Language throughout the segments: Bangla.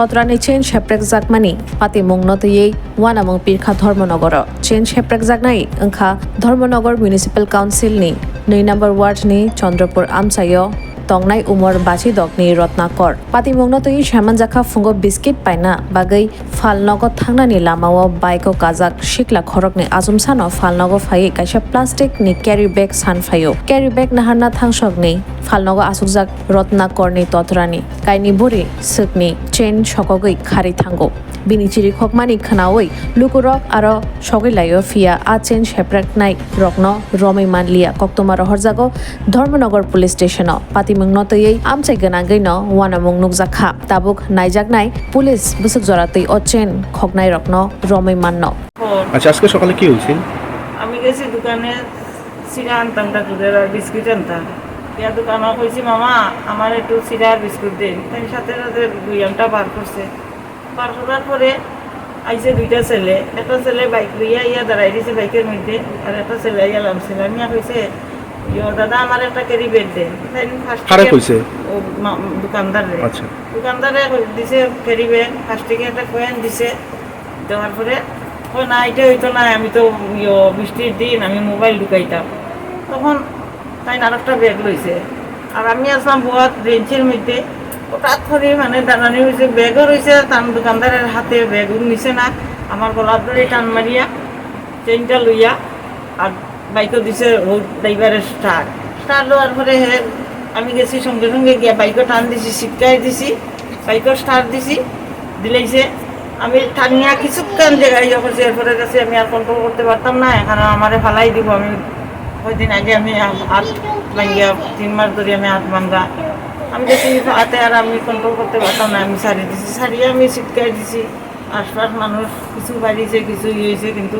ততরানি চেন সেপ্রেক জাকমানি পাতি মুংনতयै ওয়ানামং পিরখা ধর্মনগর চেন সেপ্রেক জাকনাই ওংখা ধর্মনগর মিউনিসিপাল কাউন্सिलनि 2 নম্বর ওয়ার্ডनि चंद्रपुर आमसायो तंगनाय उमर बाची दकनि रत्नाकर पाति मुंगनतयै सामानजाखा फुंगो बिस्किट पाइना बागै फालनगो थांनानि लामाओ बाइको काजाक शिकला खरकनि आजुमसानो फालनगो फायै काइसा प्लास्टिकनि क्यारि बेग सानफायो क्यारि बेग नाहारना थांसकनि फालनगो आसुकजाक रत्नाकरनि ततरानि काइनि बुरि सुकनि चेन सकगै खारि थांगो बिनि चिरि खकमानि खनावै लुकुरक आरो सगैलायो फिया आ चेन सेप्रेकनाय रकनो रमै मानलिया कक्तमा रहरजागो धर्मनगर पुलिस स्टेशनाव पाति मुंगनतयै आमसाय गोनांगैनो वानामुं नुकजाखा ताबुक नायजाकनाय पुलिस बुसुक जरातै ओ चेन खकनाय रकनो रमै माननो। আচ্ছা আজকে সকালে কি হয়েছিল? আমি গেছি দোকানে চিরা আনতাম দুধের আর বিস্কুট আনতাম ইয়া দোকানে কইছি মামা আমার একটু চিরা আর বিস্কুট দেন তাই সাথে সাথে দুইটা বার করছে বার করার পরে আইসে দুইটা ছেলে একটা ছেলে বাইক লইয়া ইয়া দাঁড়াই দিয়েছে বাইকের মধ্যে আর একটা ছেলে ইয়া নামছিল মিয়া কইছে ইয়ো দাদা আমার একটা ক্যারি ব্যাগ দেন তাই ফার্স্ট কারে কইছে? ও দোকানদারে। আচ্ছা দোকানদারে দিছে ক্যারি ব্যাগ ফার্স্ট থেকে একটা কয়েন দিছে দেওয়ার পরে ও না এটা হইতো না আমি তো বৃষ্টির দিন আমি মোবাইল ঢুকাইতাম তখন তাই আরেকটা ব্যাগ লইছে আর আমি আসলাম বহুত বেঞ্চের মধ্যে হঠাৎ করে মানে দাঁড়ানি হয়েছে ব্যাগও রয়েছে তার দোকানদারের হাতে ব্যাগও নিছে না আমার গলার ধরে টান মারিয়া চেনটা লইয়া আর বাইকও দিছে ড্রাইভারের স্টার্ট লওয়ার পরে আমি গেছি সঙ্গে সঙ্গে গিয়া বাইকও টান দিছি শিক্ষায় দিছি বাইকও স্টার্ট দিছি দিলেইছে আমি টানিয়া কিছুক্ষণ জায়গায় করছি এরপরে কাছে আমি আর কন্ট্রোল করতে পারতাম না কারণ আমারে ফালাই দিব আমি কয়েকদিন আগে আমি হাত ভাঙ্গিয়া 3 মাস ধরে আমি হাত ভাঙ্গা আমি দেখি হাতে আর আমি কন্ট্রোল করতে পারতাম না আমি সারিয়ে দিছি সারিয়ে আমি শিক্ষায় দিছি আশপাশ মানুষ কিছু বাড়িছে কিছু হয়েছে কিন্তু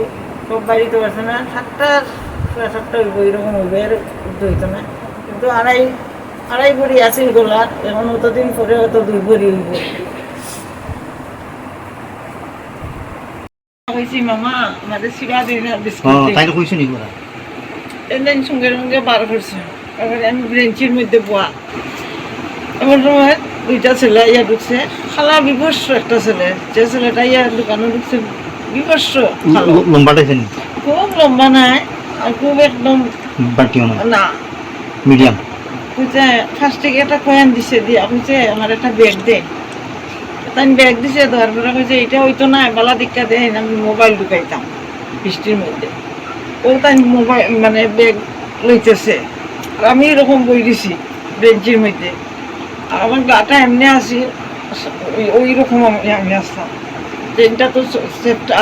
সব বাড়িতে পারছে না 7টা হইব এরকম হইবে আর হইতো না কিন্তু আড়াই ভরি আছিল গোলার এখন অতদিন পরে হয়তো 2 ভরি হইব। কইছি মামা আমাদের সিরা দিন আর বিস্কুট দিন তাই তো কইছো নি গোরা এলেন সঙ্গে সঙ্গে বার করছে তারপরে আমি ব্রেঞ্চির মধ্যে বয়া এমন সময় দুইটা ছেলে ইয়া ঢুকছে খালা বিভস্য একটা ছেলে যে ছেলেটা ইয়া দোকানে ঢুকছে বিভস্য লম্বাটা ছিল খুব লম্বা নাই আর খুব একদম বাটিও না মিডিয়াম বুঝছে ফার্স্ট থেকে একটা কয়েন দিছে দিয়া বুঝছে আমার একটা ব্যাগ দে তাই ব্যাগ দিছে দেওয়ার পরে কইছে এটা হইতো না বালা দীক্ষা দেন আমি মোবাইল ঢুকাইতাম বৃষ্টির মধ্যে ও তাই মোবাইল মানে ব্যাগ লইতেছে আর আমি এরকম বই দিছি বেঞ্চির মধ্যে আর আমার গাটা এমনি আসি ওই রকম আমি আসতাম ট্রেনটা তো সেটটা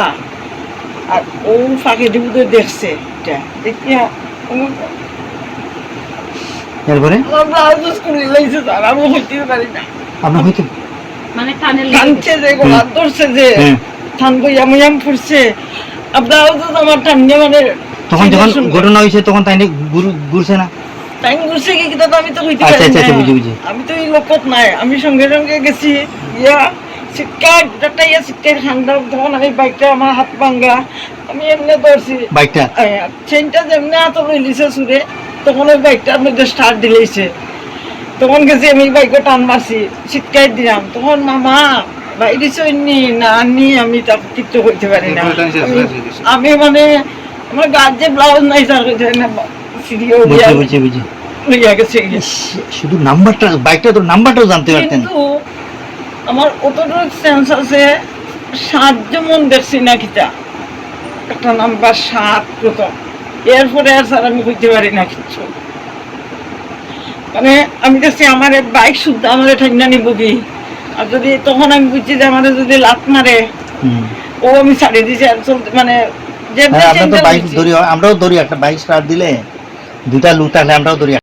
আর ও ফাঁকে ডিবু তো দেখছে এটা দেখিয়া এরপরে আমরা স্কুলে লাইছে আর আমি হইতে পারি না আমরা হইতে মানে টানছে যে গোলা ধরছে যে টানবো ইয়াম ফুরছে আপনার তো আমার টানলে মানে তখন যখন ঘটনা হয়েছে তখন তাই ঘুরছে না তাই ঘুরছে কি কিন্তু আমি তো হইতে পারি না আমি তো এই লোকত নাই আমি সঙ্গে সঙ্গে গেছি ইয়া শিক্ষার একটা ইয়া শিক্ষার ঠান্ডা তখন আমি বাইকটা আমার হাত ভাঙ্গা আমি এমনি ধরছি বাইকটা চেনটা যেমনি হাত লই লিছে সুরে তখন ওই বাইকটার মধ্যে স্টার্ট দিলেইছে তখন গেছি আমি বাইকটা টান মারছি শিক্ষায় দিলাম তখন মামা বাইরে চইনি না আনি আমি তা কিচ্ছু করতে পারি না আমি মানে আমার গাছ যে ব্লাউজ নাই স্যার না সিরিও লইয়া গেছে শুধু নাম্বারটা বাইকটা তো নাম্বারটাও জানতে পারতেন কিন্তু আমার অতটুকু সেন্স আছে 7 যেমন দেখছি না কিটা একটা নাম্বার 7 প্রথম এরপরে আর স্যার আমি কইতে পারি না কিচ্ছু মানে আমি দেখছি আমার বাইক শুদ্ধ আমার ঠান্ডা নিব কি আর যদি তখন আমি বুঝছি যে আমার যদি লাত মারে ও আমি ছাড়িয়ে দিয়েছি আর চলতে মানে যে আমরাও দৌড়ি একটা বাইক স্টার্ট দিলে দুটা লুট থাকলে আমরাও দৌড়ি